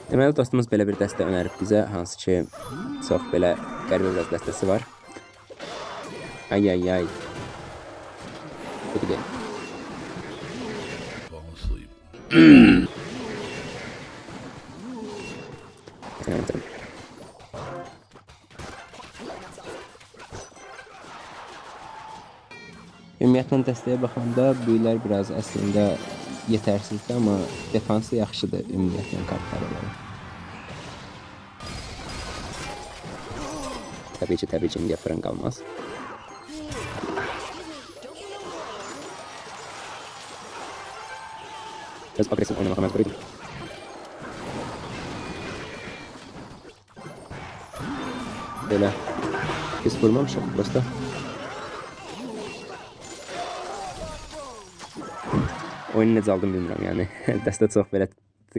Deməli, dostumuz belə bir dəstə önərib bizə, hansı ki, çox belə qəribə biraz dəstəsi var. Ay, ay, ay. Budur gəl. Ümumiyyətlə dəstəyə baxanda büyülər biraz əslində yetərsizdir, amma defansı yaxşıdır ümumiyyətlə kartlar olan. Təbii ki, indiyə fırın qalmaz. Biraz agresif oynamağa məcbur idim. Belə pis vurmamışıq, prosta. Oyunu necə aldım bilmirəm, yəni dəstə çox belə